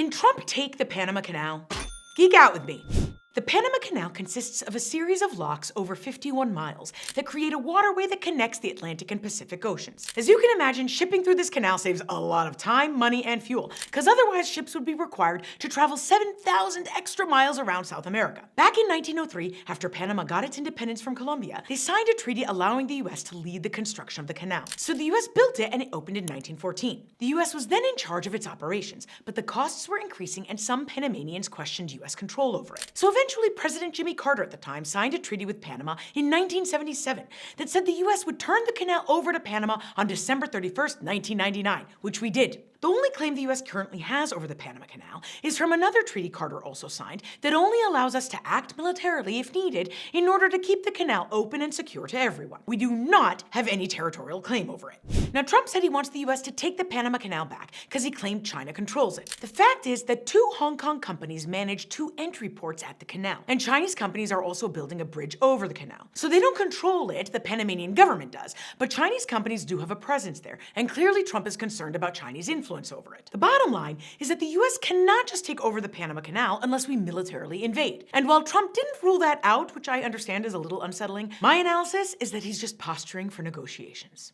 Can Trump take the Panama Canal? Geek out with me. The Panama Canal consists of a series of locks over 51 miles that create a waterway that connects the Atlantic and Pacific Oceans. As you can imagine, shipping through this canal saves a lot of time, money, and fuel, because otherwise ships would be required to travel 7,000 extra miles around South America. Back in 1903, after Panama got its independence from Colombia, they signed a treaty allowing the US to lead the construction of the canal. So the US built it and it opened in 1914. The US was then in charge of its operations, but the costs were increasing and some Panamanians questioned US control over it. So eventually, President Jimmy Carter at the time signed a treaty with Panama in 1977 that said the US would turn the canal over to Panama on December 31st, 1999, which we did. The only claim the US currently has over the Panama Canal is from another treaty Carter also signed that only allows us to act militarily if needed in order to keep the canal open and secure to everyone. We do not have any territorial claim over it. Now, Trump said he wants the US to take the Panama Canal back because he claimed China controls it. The fact is that 2 Hong Kong companies manage 2 entry ports at the canal, and Chinese companies are also building a bridge over the canal. So they don't control it, the Panamanian government does, but Chinese companies do have a presence there, and clearly Trump is concerned about Chinese influence over it. The bottom line is that the US cannot just take over the Panama Canal unless we militarily invade. And while Trump didn't rule that out, which I understand is a little unsettling, my analysis is that he's just posturing for negotiations.